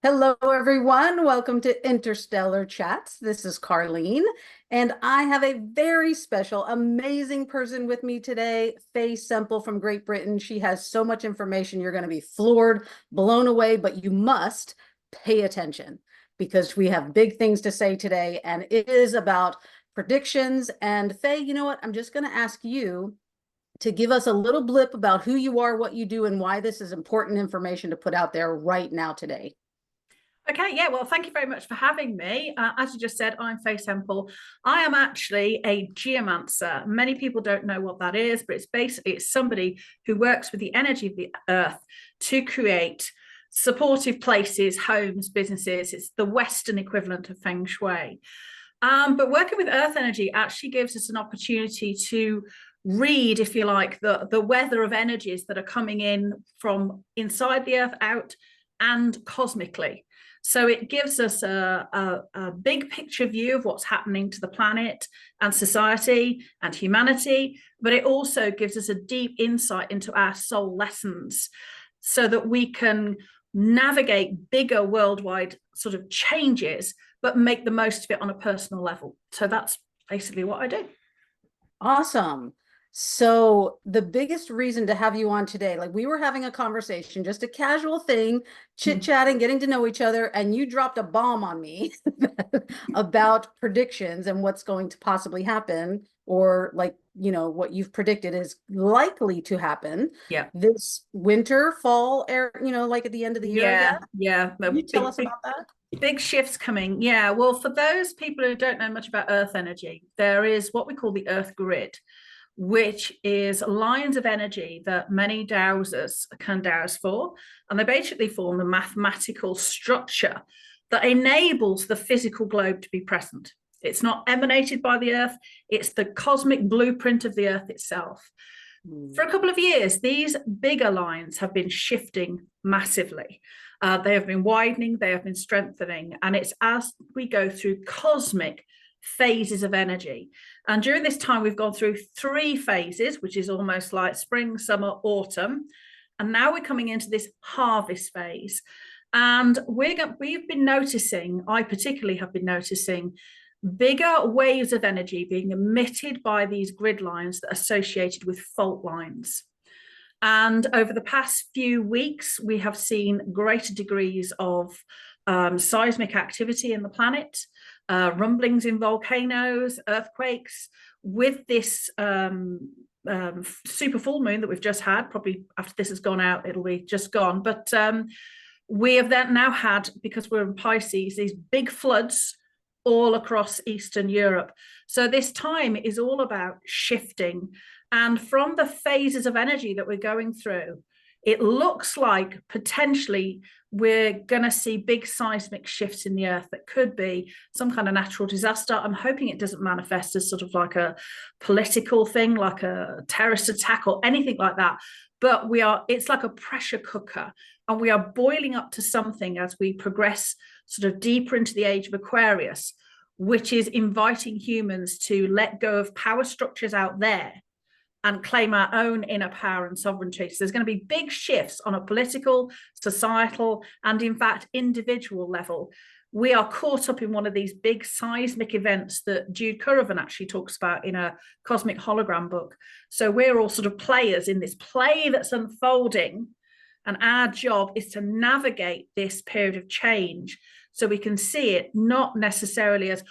Hello, everyone. Welcome to Interstellar Chats. This is Carlene, and I have a very special, amazing person with me today, Faye Semple from Great Britain. She has so much information. You're going to be floored, blown away, but you must pay attention because we have big things to say today, and it is about predictions. And Faye, you know what? I'm just going to ask you to give us a little blip about who you are, what you do, and why this is important information to put out there right now today. Okay, yeah, well, thank you very much for having me. As you just said, I'm Faye Semple. I am actually a geomancer. Many people don't know what that is, but it's somebody who works with the energy of the earth to create supportive places, homes, businesses. It's the Western equivalent of feng shui. But working with earth energy actually gives us an opportunity to read, if you like, the weather of energies that are coming in from inside the earth out and cosmically. So it gives us a big picture view of what's happening to the planet and society and humanity, but it also gives us a deep insight into our soul lessons so that we can navigate bigger worldwide sort of changes, but make the most of it on a personal level. So that's basically what I do. Awesome. So the biggest reason to have you on today, like we were having a conversation, just a casual thing, chit-chatting, getting to know each other, and you dropped a bomb on me about predictions and what's going to possibly happen, or like, what you've predicted is likely to happen Yeah. this winter, fall, air, like at the end of the year, I guess. Yeah. Can you tell us about that? Big shifts coming. Yeah. Well, for those people who don't know much about earth energy, there is what we call the earth grid, which is lines of energy that many dowsers can dowse for. And they basically form the mathematical structure that enables the physical globe to be present. It's not emanated by the earth, it's the cosmic blueprint of the earth itself. For a couple of years, these bigger lines have been shifting massively. They have been widening, they have been strengthening, and it's as we go through cosmic phases of energy. And during this time, we've gone through 3 phases, which is almost like spring, summer, autumn. And now we're coming into this harvest phase. And we've been noticing, I particularly have been noticing, bigger waves of energy being emitted by these grid lines that are associated with fault lines. And over the past few weeks, we have seen greater degrees of seismic activity in the planet, rumblings in volcanoes, earthquakes. With this super full moon that we've just had, probably after this has gone out, it'll be just gone. But we have then now had, because we're in Pisces, these big floods all across Eastern Europe. So this time is all about shifting. And from the phases of energy that we're going through, it looks like potentially we're going to see big seismic shifts in the earth that could be some kind of natural disaster. I'm hoping it doesn't manifest as sort of like a political thing, like a terrorist attack or anything like that. But it's like a pressure cooker, and we are boiling up to something as we progress sort of deeper into the age of Aquarius, which is inviting humans to let go of power structures out there and claim our own inner power and sovereignty. So there's going to be big shifts on a political, societal, and in fact, individual level. We are caught up in one of these big seismic events that Jude Currivan actually talks about in a Cosmic Hologram book. So we're all sort of players in this play that's unfolding, and our job is to navigate this period of change so we can see it not necessarily as,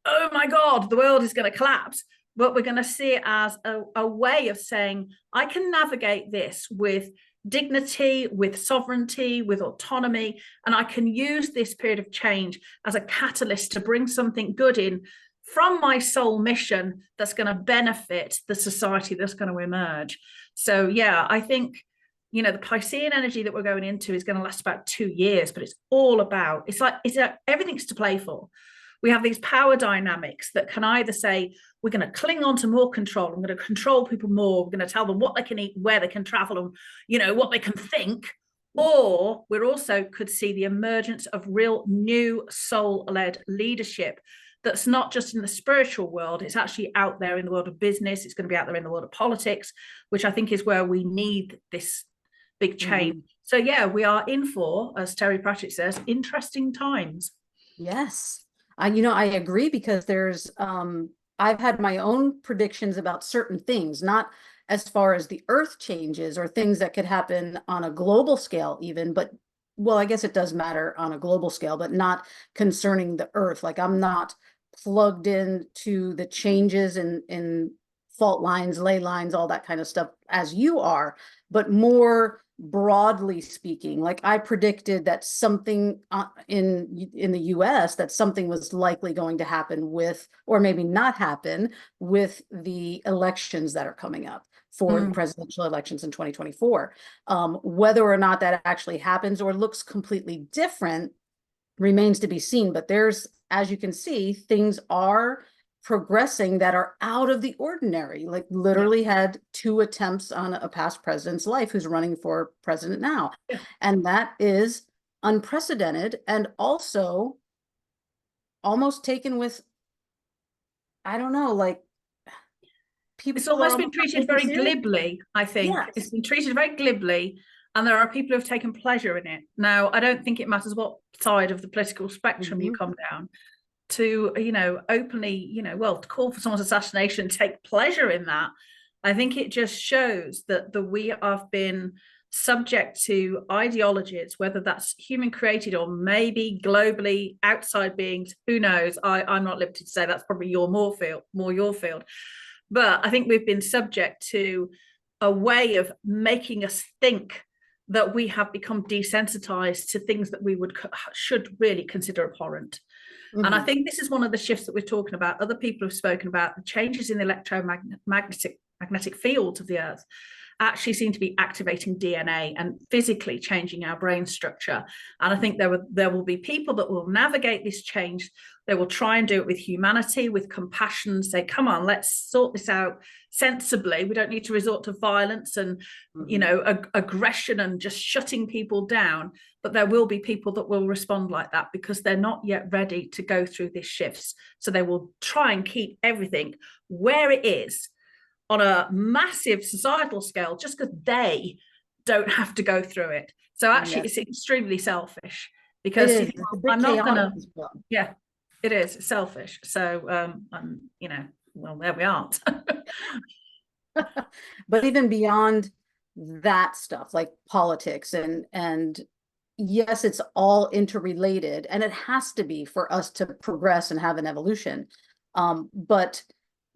oh my God, the world is going to collapse, but we're going to see it as a way of saying, I can navigate this with dignity, with sovereignty, with autonomy, and I can use this period of change as a catalyst to bring something good in from my soul mission that's going to benefit the society that's going to emerge. So yeah, I think, the Piscean energy that we're going into is going to last about 2 years, but it's all about, it's like everything's to play for. We have these power dynamics that can either say, we're going to cling on to more control, I'm going to control people more, we're going to tell them what they can eat, where they can travel, and what they can think, or we also could see the emergence of real new soul-led leadership that's not just in the spiritual world, it's actually out there in the world of business, it's going to be out there in the world of politics, which I think is where we need this big change. So yeah, we are in for, as Terry Pratchett says, interesting times. Yes. I agree because I've had my own predictions about certain things, not as far as the earth changes or things that could happen on a global scale even, but well, I guess it does matter on a global scale, but not concerning the earth. Like I'm not plugged in to the changes in fault lines, ley lines, all that kind of stuff as you are, but more broadly speaking, like I predicted that something in the US, that something was likely going to happen with, or maybe not happen with the elections that are coming up for the presidential elections in 2024. Whether or not that actually happens or looks completely different remains to be seen. But there's, as you can see, things are progressing that are out of the ordinary. Like literally had 2 attempts on a past president's life who's running for president now. Yeah. And that is unprecedented and also almost taken with, I don't know, like people It's almost are been treated taking very serious. glibly, I think. Yes. It's been treated very glibly, and there are people who have taken pleasure in it. Now, I don't think it matters what side of the political spectrum you come down to, openly, well, to call for someone's assassination, take pleasure in that. I think it just shows that we have been subject to ideologies, whether that's human created or maybe globally outside beings, who knows? I'm not liberty to say, that's probably more your field. But I think we've been subject to a way of making us think that we have become desensitized to things that we should really consider abhorrent. And I think this is one of the shifts that we're talking about. Other people have spoken about the changes in the electromagnetic fields of the Earth actually seem to be activating DNA and physically changing our brain structure. And I think there will be people that will navigate this change. They will try and do it with humanity, with compassion, say, come on, let's sort this out sensibly. We don't need to resort to violence and, aggression and just shutting people down. But there will be people that will respond like that because they're not yet ready to go through these shifts. So they will try and keep everything where it is on a massive societal scale, just because they don't have to go through it. So actually, it's extremely selfish because I'm not going to. Well. Yeah, it is selfish. So, well, there we aren't. But even beyond that stuff, like politics and yes, it's all interrelated, and it has to be for us to progress and have an evolution. But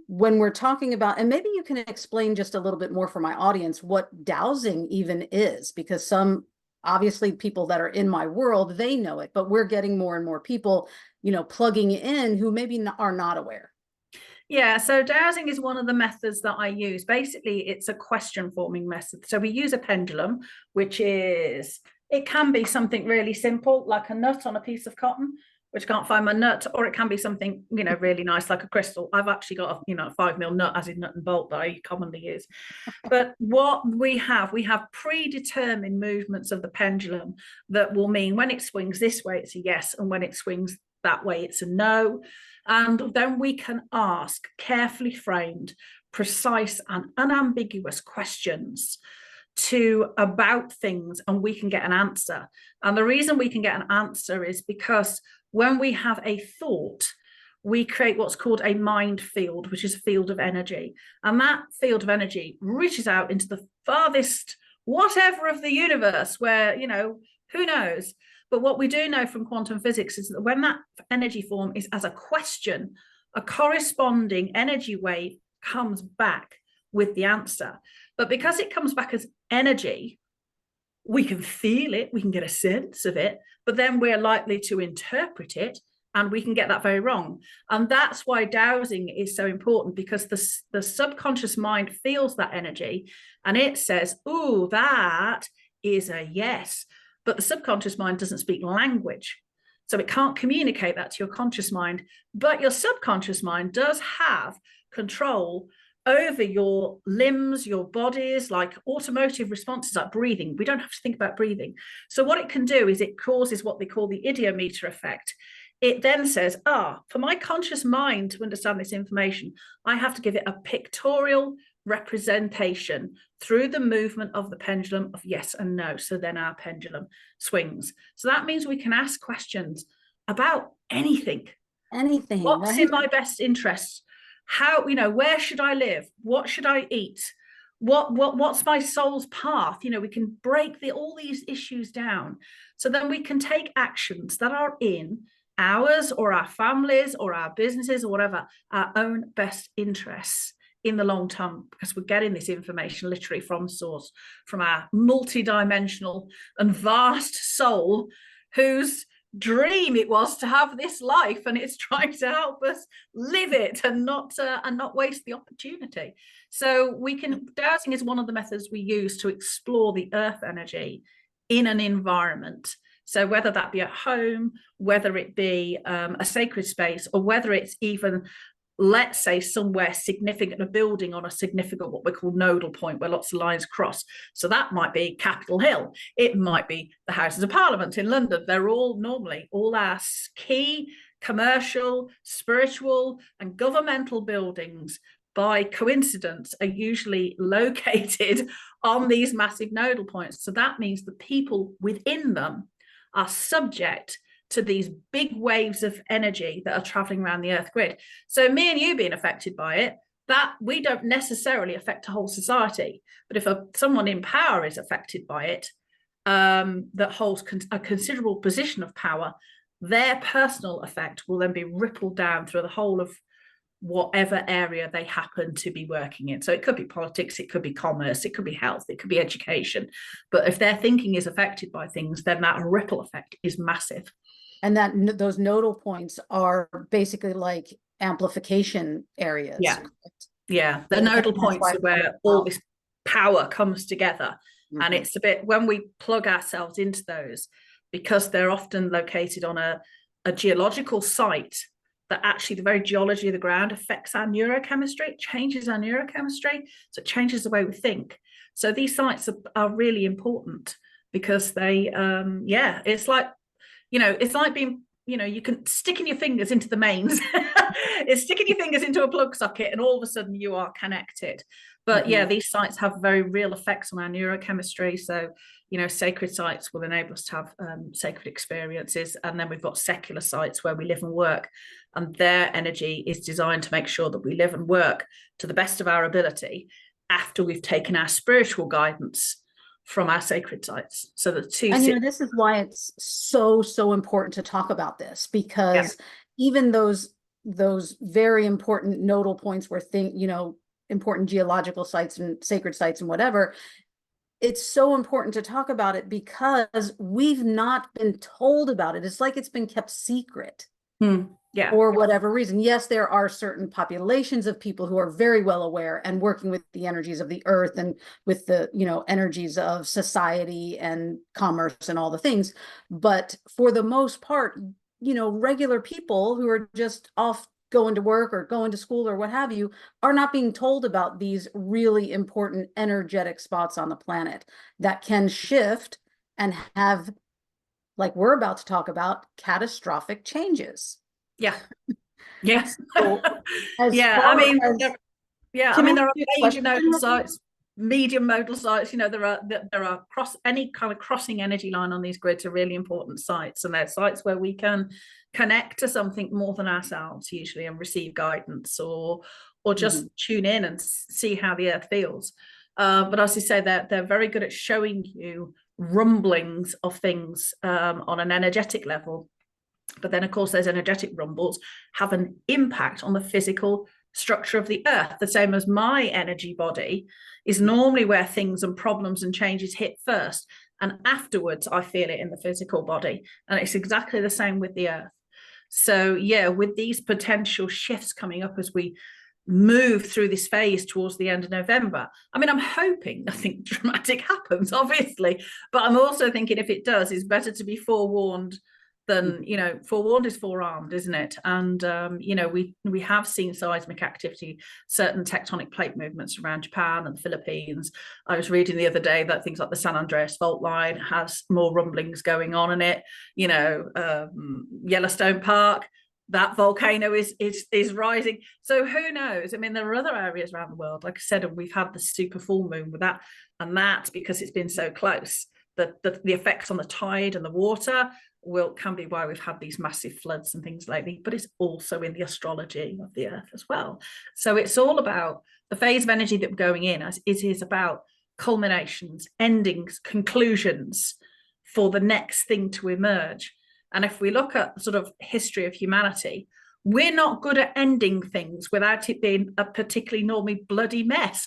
when we're talking about, and maybe you can explain just a little bit more for my audience what dowsing even is, because some obviously people that are in my world, they know it, but we're getting more and more people, plugging in who maybe are not aware. Yeah, so dowsing is one of the methods that I use. Basically, it's a question forming method. So we use a pendulum, it can be something really simple, like a nut on a piece of cotton, which can't find my nut, or it can be something, really nice, like a crystal. I've actually got a 5mm nut, as in nut and bolt, that I commonly use. But what we have predetermined movements of the pendulum that will mean when it swings this way, it's a yes, and when it swings that way, it's a no. And then we can ask carefully framed, precise and unambiguous questions about things, and we can get an answer. And the reason we can get an answer is because when we have a thought, we create what's called a mind field, which is a field of energy. And that field of energy reaches out into the farthest whatever of the universe where, who knows? But what we do know from quantum physics is that when that energy form is as a question, a corresponding energy wave comes back with the answer. But because it comes back as energy, we can feel it, we can get a sense of it, but then we're likely to interpret it, and we can get that very wrong. And that's why dowsing is so important, because the subconscious mind feels that energy and it says, oh, that is a yes. But the subconscious mind doesn't speak language, so it can't communicate that to your conscious mind. But your subconscious mind does have control over your limbs, your bodies, like automotive responses, like breathing. We don't have to think about breathing. So what it can do is it causes what they call the idiometer effect. It then says, for my conscious mind to understand this information, I have to give it a pictorial representation through the movement of the pendulum of yes and no. So then our pendulum swings. So that means we can ask questions about anything. Anything, What's right? in my best interest? How, where should I live? What should I eat? What's my soul's path? We can break all these issues down. So then we can take actions that are in ours or our families or our businesses or whatever, our own best interests in the long term, because we're getting this information literally from source, from our multi-dimensional and vast soul, whose dream it was to have this life, and it's trying to help us live it and not waste the opportunity. So dowsing is one of the methods we use to explore the earth energy in an environment. So whether that be at home, whether it be a sacred space, or whether it's even, let's say, somewhere significant, a building on a significant, what we call nodal point, where lots of lines cross. So that might be Capitol Hill. It might be the Houses of Parliament in London. They're all normally, all our key commercial, spiritual, and governmental buildings, by coincidence, are usually located on these massive nodal points. So that means the people within them are subject to these big waves of energy that are traveling around the earth grid. So me and you being affected by it, that we don't necessarily affect a whole society. But if someone in power is affected by it, that holds a considerable position of power, their personal effect will then be rippled down through the whole of whatever area they happen to be working in. So it could be politics, it could be commerce, it could be health, it could be education. But if their thinking is affected by things, then that ripple effect is massive. And those nodal points are basically like amplification areas. Yeah. Correct? Yeah. The nodal points are where all this power comes together. Mm-hmm. And it's a bit, when we plug ourselves into those, because they're often located on a geological site, that actually the very geology of the ground affects our neurochemistry, it changes our neurochemistry, so it changes the way we think. So these sites are really important, because they, it's like, it's like being, you can sticking your fingers into the mains. It's sticking your fingers into a plug socket and all of a sudden you are connected. But these sites have very real effects on our neurochemistry. So, sacred sites will enable us to have sacred experiences. And then we've got secular sites where we live and work. And their energy is designed to make sure that we live and work to the best of our ability after we've taken our spiritual guidance from our sacred sites. So the two. And this is why it's so important to talk about this, because even those very important nodal points where important geological sites and sacred sites and whatever, it's so important to talk about it because we've not been told about it. It's like it's been kept secret. For whatever reason. Yes, there are certain populations of people who are very well aware and working with the energies of the earth and with the, energies of society and commerce and all the things. But for the most part, regular people who are just off going to work or going to school or what have you are not being told about these really important energetic spots on the planet that can shift and have, like we're about to talk about, catastrophic changes. Yes. So, there are major nodal sites, medium nodal sites. There are any kind of crossing energy line on these grids are really important sites, and they're sites where we can connect to something more than ourselves usually and receive guidance or just tune in and see how the earth feels. But as you say, they're very good at showing you rumblings of things on an energetic level. But then, of course, those energetic rumbles have an impact on the physical structure of the earth, the same as my energy body is normally where things and problems and changes hit first. And afterwards, I feel it in the physical body. And it's exactly the same with the earth. So, with these potential shifts coming up as we move through this phase towards the end of November, I'm hoping nothing dramatic happens, obviously. But I'm also thinking if it does, it's better to be forewarned than, forewarned is forearmed, isn't it? And, we have seen seismic activity, certain tectonic plate movements around Japan and the Philippines. I was reading the other day that things like the San Andreas fault line has more rumblings going on in it, Yellowstone Park, that volcano is rising. So who knows? I mean, there are other areas around the world, like I said, and we've had the super full moon with that, and that, because it's been so close, the effects on the tide and the water can be why we've had these massive floods and things lately, but it's also in the astrology of the earth as well. So it's all about the phase of energy that we're going in, as it is about culminations, endings, conclusions for the next thing to emerge. And if we look at sort of history of humanity, we're not good at ending things without it being a particularly normally bloody mess.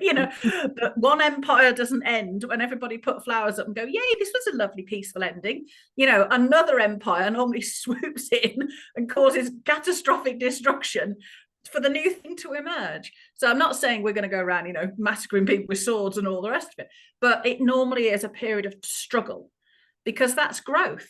You know, but one empire doesn't end when everybody put flowers up and go, yay, this was a lovely peaceful ending. You know, another empire normally swoops in and causes catastrophic destruction for the new thing to emerge. So I'm not saying we're going to go around, you know, massacring people with swords and all the rest of it, but it normally is a period of struggle, because that's growth.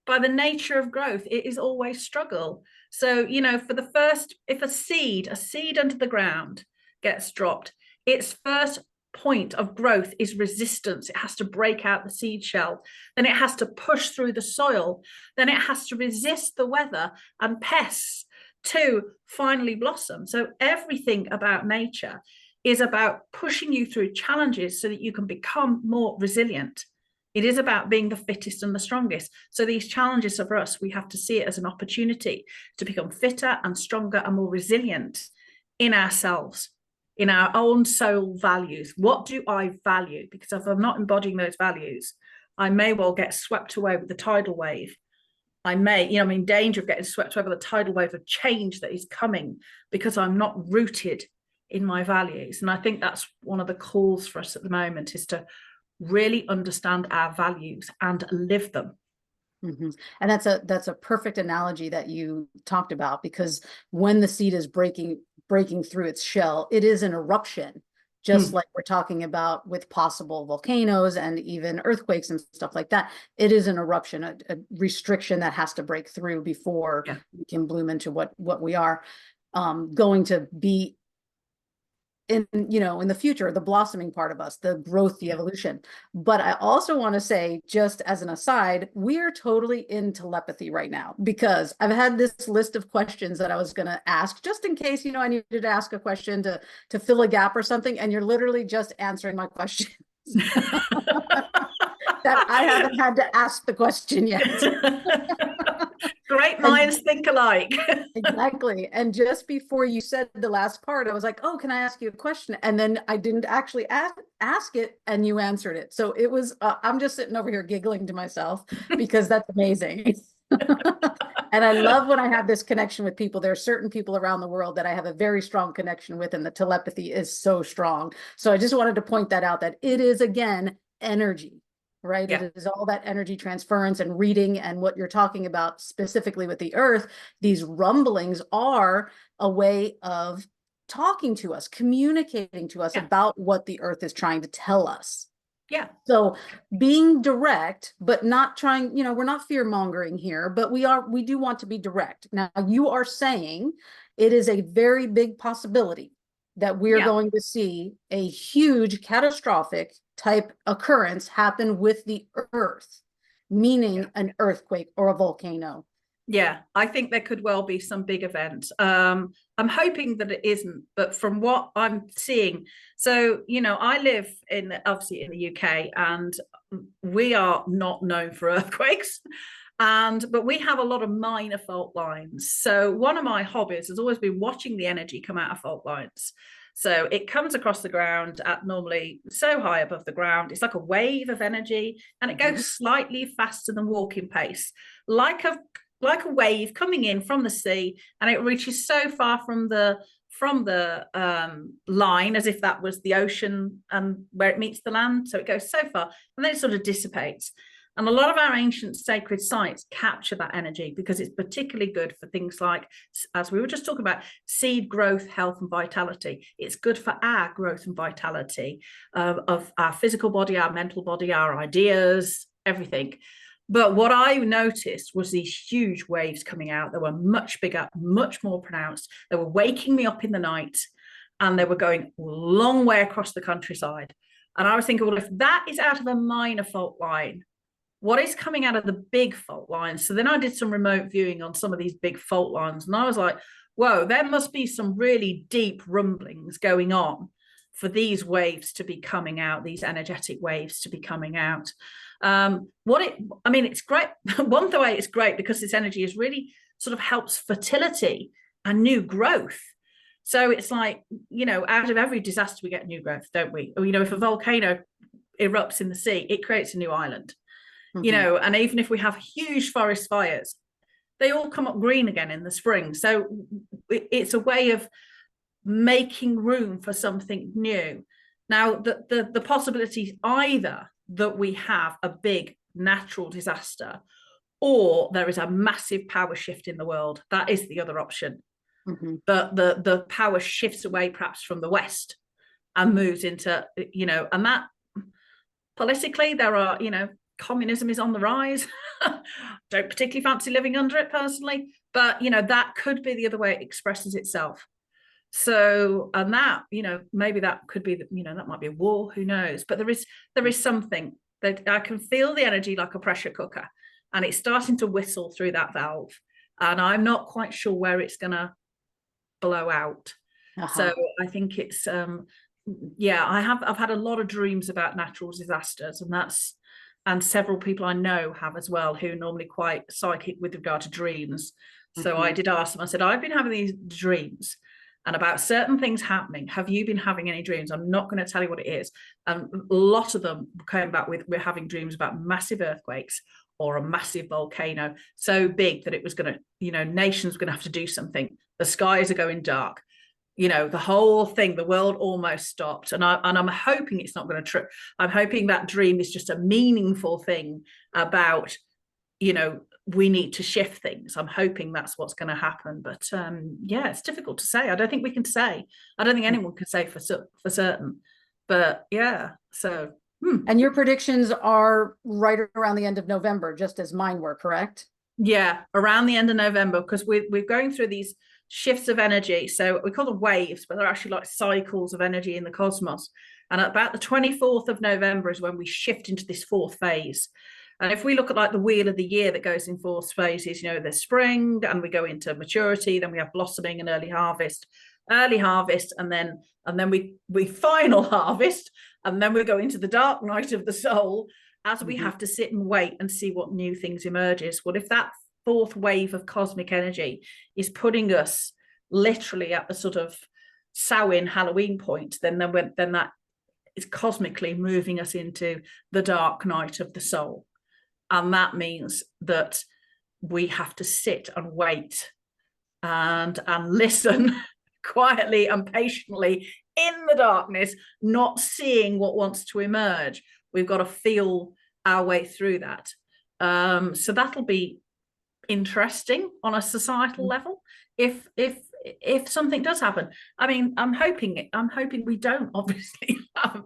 By the nature of growth, it is always struggle. So, you know, for the first, if a seed under the ground gets dropped, its first point of growth is resistance. It has to break out the seed shell. Then it has to push through the soil. Then it has to resist the weather and pests to finally blossom. So everything about nature is about pushing you through challenges so that you can become more resilient. It is about being the fittest and the strongest. So these challenges for us, we have to see it as an opportunity to become fitter and stronger and more resilient in ourselves, in our own soul values. What do I value? Because if I'm not embodying those values, I may well get swept away with the tidal wave. I may, you know, I'm in danger of getting swept away with the tidal wave of change that is coming because I'm not rooted in my values. And I think that's one of the calls for us at the moment, is to really understand our values and live them. Mm-hmm. And that's a perfect analogy that you talked about, because when the seed is breaking through its shell, it is an eruption, just like we're talking about with possible volcanoes and even earthquakes and stuff like that. It is an eruption, a restriction that has to break through before we can bloom into what we are going to be in, you know, in the future, the blossoming part of us, the growth, the evolution. But I also want to say, just as an aside, we are totally in telepathy right now, because I've had this list of questions that I was going to ask, just in case, you know, I needed to ask a question to fill a gap or something, and you're literally just answering my questions that I haven't had to ask the question yet. Great minds think alike. Exactly. And just before you said the last part, I was like, oh, can I ask you a question? And then I didn't actually ask it, and you answered it. So it was, I'm just sitting over here giggling to myself, because that's amazing. And I love when I have this connection with people. There are certain people around the world that I have a very strong connection with, and the telepathy is so strong. So I just wanted to point that out, that it is, again, energy. Right? It is all that energy transference and reading, and what you're talking about specifically with the earth. These rumblings are a way of talking to us, communicating to us about what the earth is trying to tell us. Yeah. So being direct, but not trying, you know, we're not fear mongering here, but we do want to be direct. Now, you are saying it is a very big possibility that we're going to see a huge catastrophic type occurrence happen with the earth, meaning an earthquake or a volcano. Yeah, I think there could well be some big event. I'm hoping that it isn't, but from what I'm seeing, so, you know, I live obviously in the UK, and we are not known for earthquakes. But we have a lot of minor fault lines. So one of my hobbies has always been watching the energy come out of fault lines. So it comes across the ground at normally so high above the ground. It's like a wave of energy, and it goes slightly faster than walking pace, like a wave coming in from the sea, and it reaches so far from the line, as if that was the ocean and where it meets the land. So it goes so far, and then it sort of dissipates. And a lot of our ancient sacred sites capture that energy, because it's particularly good for things like, as we were just talking about, seed growth, health, and vitality. It's good for our growth and vitality of our physical body, our mental body, our ideas, everything. But what I noticed was these huge waves coming out. They were much bigger, much more pronounced. They were waking me up in the night, and they were going a long way across the countryside. And I was thinking, well, if that is out of a minor fault line, what is coming out of the big fault lines. So then I did some remote viewing on some of these big fault lines, and I was like, whoa, there must be some really deep rumblings going on for these waves to be coming out, these energetic waves to be coming out. I mean, it's great. One way it's great because this energy is really sort of helps fertility and new growth. So it's like, you know, out of every disaster, we get new growth, don't we? Or, you know, if a volcano erupts in the sea, it creates a new island, you know, and even if we have huge forest fires, they all come up green again in the spring. So it's a way of making room for something new. Now, the possibilities either that we have a big natural disaster or there is a massive power shift in the world. That is the other option. The power shifts away perhaps from the West and moves into, you know, and that politically there are, you know, communism is on the rise. Don't particularly fancy living under it personally, but, you know, that could be the other way it expresses itself. So, and that, you know, maybe that could be, you know, that might be a war, who knows? But there is something that I can feel the energy like a pressure cooker, and it's starting to whistle through that valve, and I'm not quite sure where it's going to blow out. So I think it's, yeah, I've had a lot of dreams about natural disasters, and several people I know have as well, who are normally quite psychic with regard to dreams. So I did ask them, I said, I've been having these dreams and about certain things happening. Have you been having any dreams? I'm not going to tell you what it is. And a lot of them came back with, we're having dreams about massive earthquakes or a massive volcano so big that it was going to, you know, nations were going to have to do something. The skies are going dark. You know, the whole thing, the world almost stopped. And I'm hoping it's not going to trip. I'm hoping that dream is just a meaningful thing about, you know, we need to shift things. I'm hoping that's what's going to happen. But yeah, it's difficult to say. I don't think we can say. I don't think anyone can say for certain. But yeah, so. And your predictions are right around the end of November, just as mine were, correct? Yeah, around the end of November, because we're going through these shifts of energy. So we call them waves, but they're actually like cycles of energy in the cosmos. And at about the 24th of November is when we shift into this fourth phase. And if we look at like the wheel of the year that goes in four phases, you know, there's spring and we go into maturity, then we have blossoming and early harvest, and then we final harvest, and then we go into the dark night of the soul as we have to sit and wait and see what new things emerges. Well, if that fourth wave of cosmic energy is putting us literally at the sort of Samhain Halloween point, then that is cosmically moving us into the dark night of the soul. And that means that we have to sit and wait and listen quietly and patiently in the darkness, not seeing what wants to emerge. We've got to feel our way through that. So that'll be interesting on a societal level if something does happen. I mean, I'm hoping we don't obviously have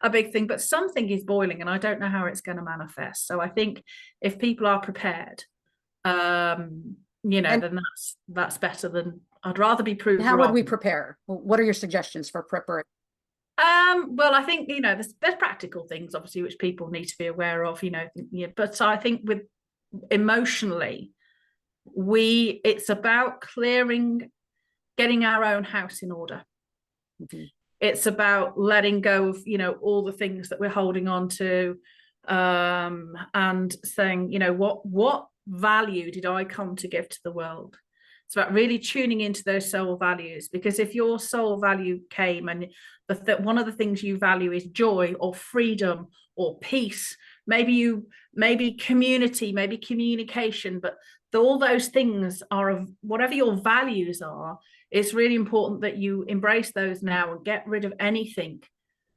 a big thing, but something is boiling and I don't know how it's going to manifest. So I think if people are prepared, you know, then that's better than, I'd rather be proved How wrong. would we prepare? What are your suggestions for preparation? Well, I think, you know, there's practical things obviously which people need to be aware of, you know, yeah, but I think with emotionally, it's about getting our own house in order. It's about letting go of, you know, all the things that we're holding on to, and saying, you know, what value did I come to give to the world? It's about really tuning into those soul values, because if your soul value came and one of the things you value is joy or freedom or peace, maybe community, maybe communication, but all those things are of whatever your values are. It's really important that you embrace those now and get rid of anything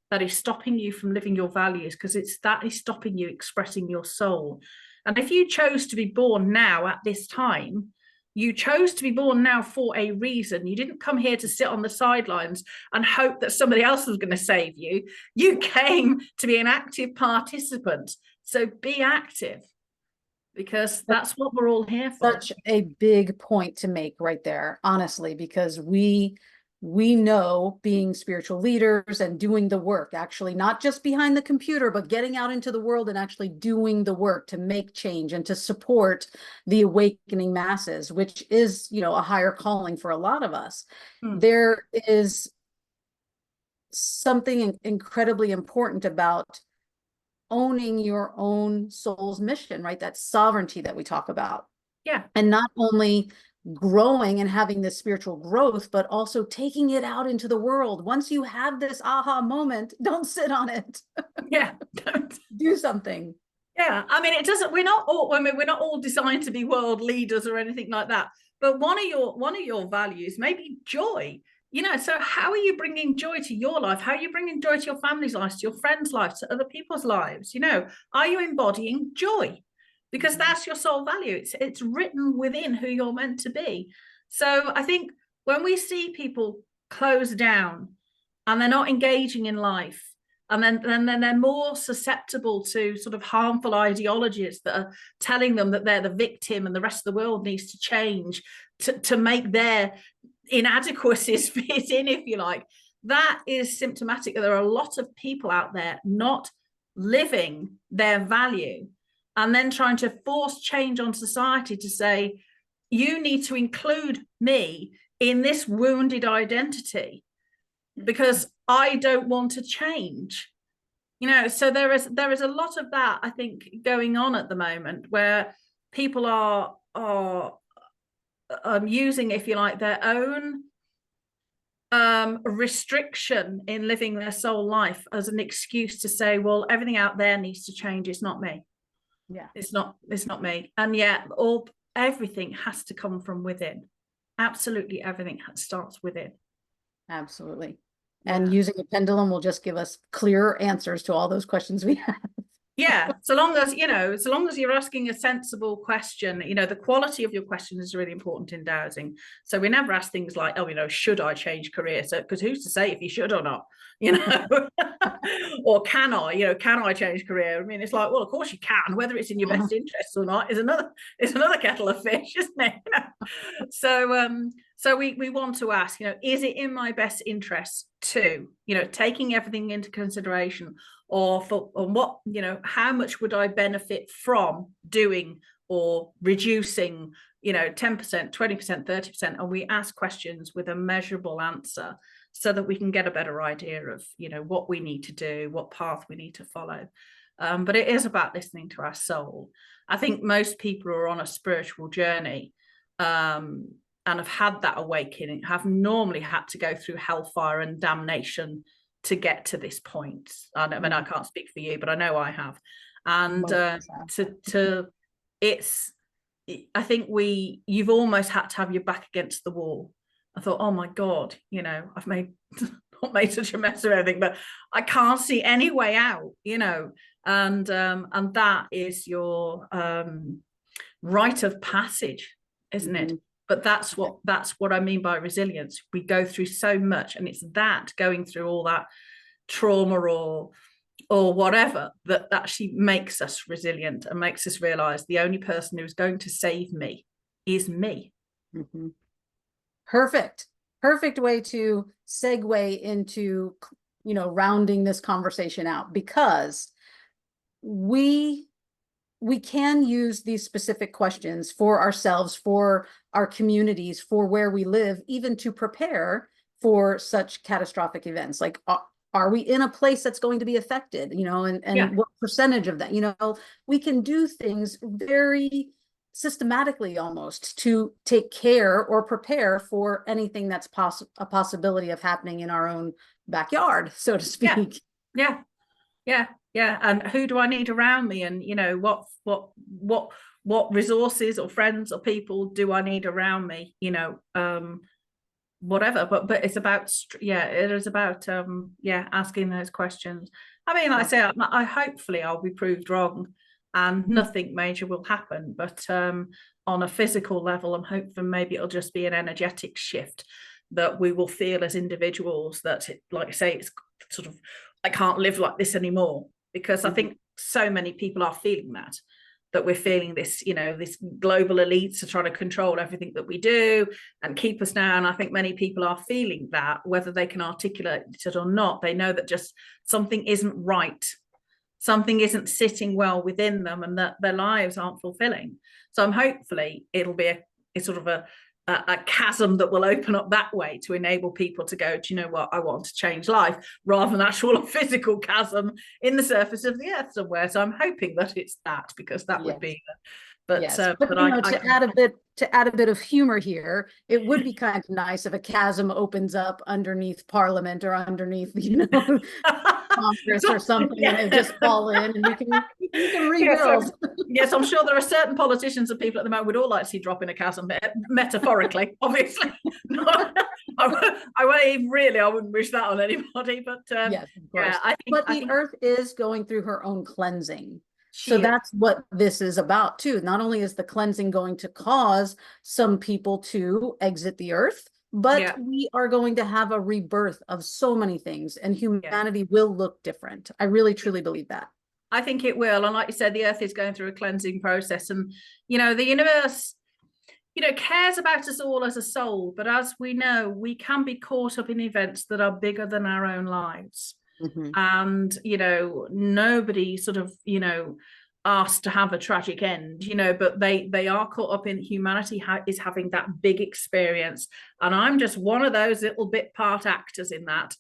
that is stopping you from living your values, because that is stopping you expressing your soul. And if you chose to be born now at this time, you chose to be born now for a reason. You didn't come here to sit on the sidelines and hope that somebody else was going to save you. You came to be an active participant. So be active, because that's what we're all here for. Such a big point to make right there, honestly, because we we know being spiritual leaders and doing the work, actually, not just behind the computer, but getting out into the world and actually doing the work to make change and to support the awakening masses, which is, you know, a higher calling for a lot of us. There is something incredibly important about owning your own soul's mission, right? That sovereignty that we talk about. Yeah. And not only growing and having this spiritual growth, but also taking it out into the world. Once you have this aha moment, don't sit on it. Yeah. Do something. Yeah. I mean, it doesn't, we're not all designed to be world leaders or anything like that. But one of your values may be joy. You know, so how are you bringing joy to your life? How are you bringing joy to your family's lives, to your friends' lives, to other people's lives? You know, are you embodying joy? Because that's your soul value. It's written within who you're meant to be. So I think when we see people close down and they're not engaging in life, and then they're more susceptible to sort of harmful ideologies that are telling them that they're the victim and the rest of the world needs to change to make their inadequacies fit in, if you like. That is symptomatic that there are a lot of people out there not living their value and then trying to force change on society to say, you need to include me in this wounded identity because I don't want to change. You know, so there is a lot of that, I think, going on at the moment where people are using, if you like, their own restriction in living their soul life as an excuse to say, well, everything out there needs to change. It's not me. Yeah. It's not me. And yet everything has to come from within. Absolutely everything starts within. Absolutely. And using a pendulum will just give us clear answers to all those questions we have. Yeah, so long as you're asking a sensible question, you know, the quality of your question is really important in dowsing. So we never ask things like, oh, you know, should I change career? So because who's to say if you should or not, you know, or can I change career? I mean, it's like, well, of course you can, whether it's in your best interests or not is another kettle of fish, isn't it? You know? So we want to ask, you know, is it in my best interest to, you know, taking everything into consideration, or what, you know, how much would I benefit from doing or reducing, you know, 10%, 20%, 30%, and we ask questions with a measurable answer so that we can get a better idea of, you know, what we need to do, what path we need to follow. But it is about listening to our soul. I think most people who are on a spiritual journey and have had that awakening have normally had to go through hellfire and damnation to get to this point. I mean, I can't speak for you, but I know I have. And I think you've almost had to have your back against the wall. I thought, oh my God, you know, I've not made such a mess of everything, but I can't see any way out, you know, and that is your rite of passage, isn't it? But that's what I mean by resilience. We go through so much, and it's that going through all that trauma or whatever that actually makes us resilient and makes us realize the only person who's going to save me is me. Mm-hmm. Perfect way to segue into, you know, rounding this conversation out, because we can use these specific questions for ourselves, for our communities, for where we live, even to prepare for such catastrophic events. Like, are we in a place that's going to be affected, you know, and what percentage of that, you know, we can do things very systematically almost to take care or prepare for anything that's a possibility of happening in our own backyard, so to speak. Yeah. And who do I need around me? And, you know, what resources or friends or people do I need around me? You know, whatever. But it's about, it is about, asking those questions. I mean, like I say, I hopefully I'll be proved wrong and nothing major will happen. But on a physical level, I'm hoping maybe it'll just be an energetic shift that we will feel as individuals, that, like I say, it's sort of, I can't live like this anymore. Because I think so many people are feeling that. that we're feeling this, this global elites are trying to control everything that we do and keep us down. I think many people are feeling that, whether they can articulate it or not. They know that just something isn't right. Something isn't sitting well within them, and that their lives aren't fulfilling. So hopefully it'll be a sort of a chasm that will open up that way to enable people to go, do you know what, I want to change life, rather than actual physical chasm in the surface of the earth somewhere. So I'm hoping that it's that, because that would be but yes. but to add a bit of humor here, it would be kind of nice if a chasm opens up underneath Parliament or underneath Congress or something, and they just fall in, and we can rebuild. Yes, I'm sure there are certain politicians and people at the moment would all like to see drop in a chasm, metaphorically, obviously. I wouldn't wish that on anybody, but yes, of course. The Earth is going through her own cleansing. So that's what this is about too. Not only is the cleansing going to cause some people to exit the Earth, but we are going to have a rebirth of so many things, and humanity will look different. I really, truly believe that. I think it will. And like you said, the Earth is going through a cleansing process. And, the universe, cares about us all as a soul. But as we know, we can be caught up in events that are bigger than our own lives. Mm-hmm. And, nobody sort of, asked to have a tragic end, but they are caught up in humanity is having that big experience. And I'm just one of those little bit part actors in that.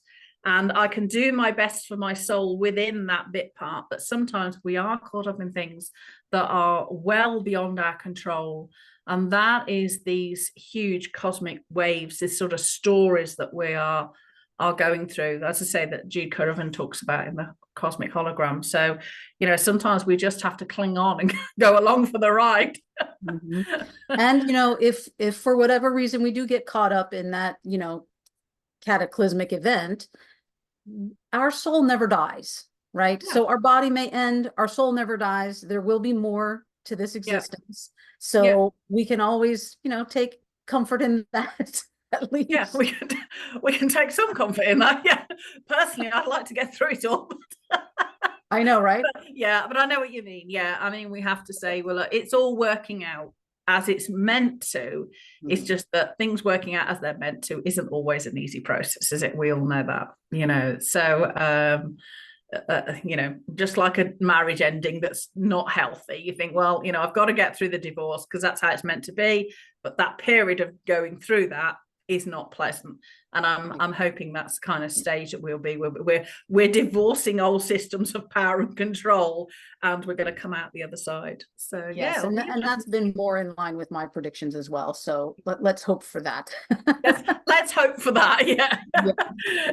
And I can do my best for my soul within that bit part. But sometimes we are caught up in things that are well beyond our control. And that is these huge cosmic waves, this sort of stories that we are going through, as I say, that Jude Currivan talks about in the Cosmic Hologram. So, sometimes we just have to cling on and go along for the ride. Mm-hmm. And, if for whatever reason we do get caught up in that, cataclysmic event, our soul never dies, right? Yeah. So our body may end, our soul never dies. There will be more to this existence. Yeah. So we can always, take comfort in that. At least. Yeah, we can take some comfort in that. Yeah, personally, I'd like to get through it all. I know, right? But I know what you mean. Yeah, I mean, we have to say, well, it's all working out as it's meant to. Mm-hmm. It's just that things working out as they're meant to isn't always an easy process, is it? We all know that, So, just like a marriage ending that's not healthy, you think, well, I've got to get through the divorce because that's how it's meant to be. But that period of going through that is not pleasant, and I'm hoping that's the kind of stage that we'll be. We're divorcing old systems of power and control, and we're going to come out the other side. So yes, and that's been more in line with my predictions as well. So let's hope for that. let's hope for that.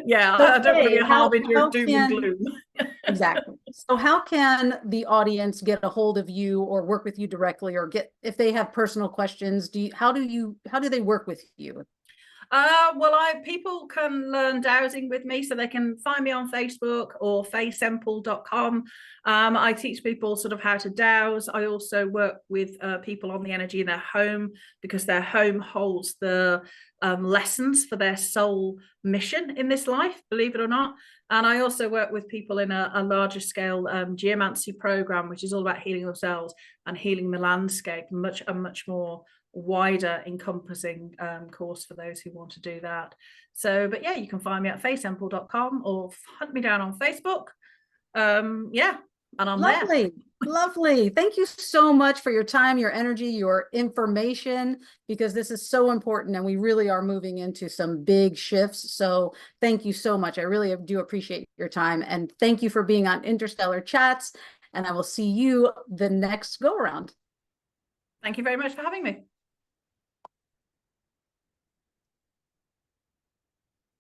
Yeah. So, I don't want to be a harbinger of doom and gloom. Exactly. So how can the audience get a hold of you or work with you directly, or if they have personal questions? How do they work with you? People can learn dowsing with me, so they can find me on Facebook or fayesemple.com. I teach people sort of how to dowse. I also work with people on the energy in their home, because their home holds the lessons for their soul mission in this life, believe it or not. And I also work with people in a larger scale geomancy program, which is all about healing themselves and healing the landscape, a much more wider encompassing course for those who want to do that. So, but yeah, you can find me at fayesemple.com or hunt me down on Facebook. And I'm there. Lovely. Thank you so much for your time, your energy, your information, because this is so important and we really are moving into some big shifts. So thank you so much. I really do appreciate your time, and thank you for being on Interstellar Chats, and I will see you the next go around. Thank you very much for having me.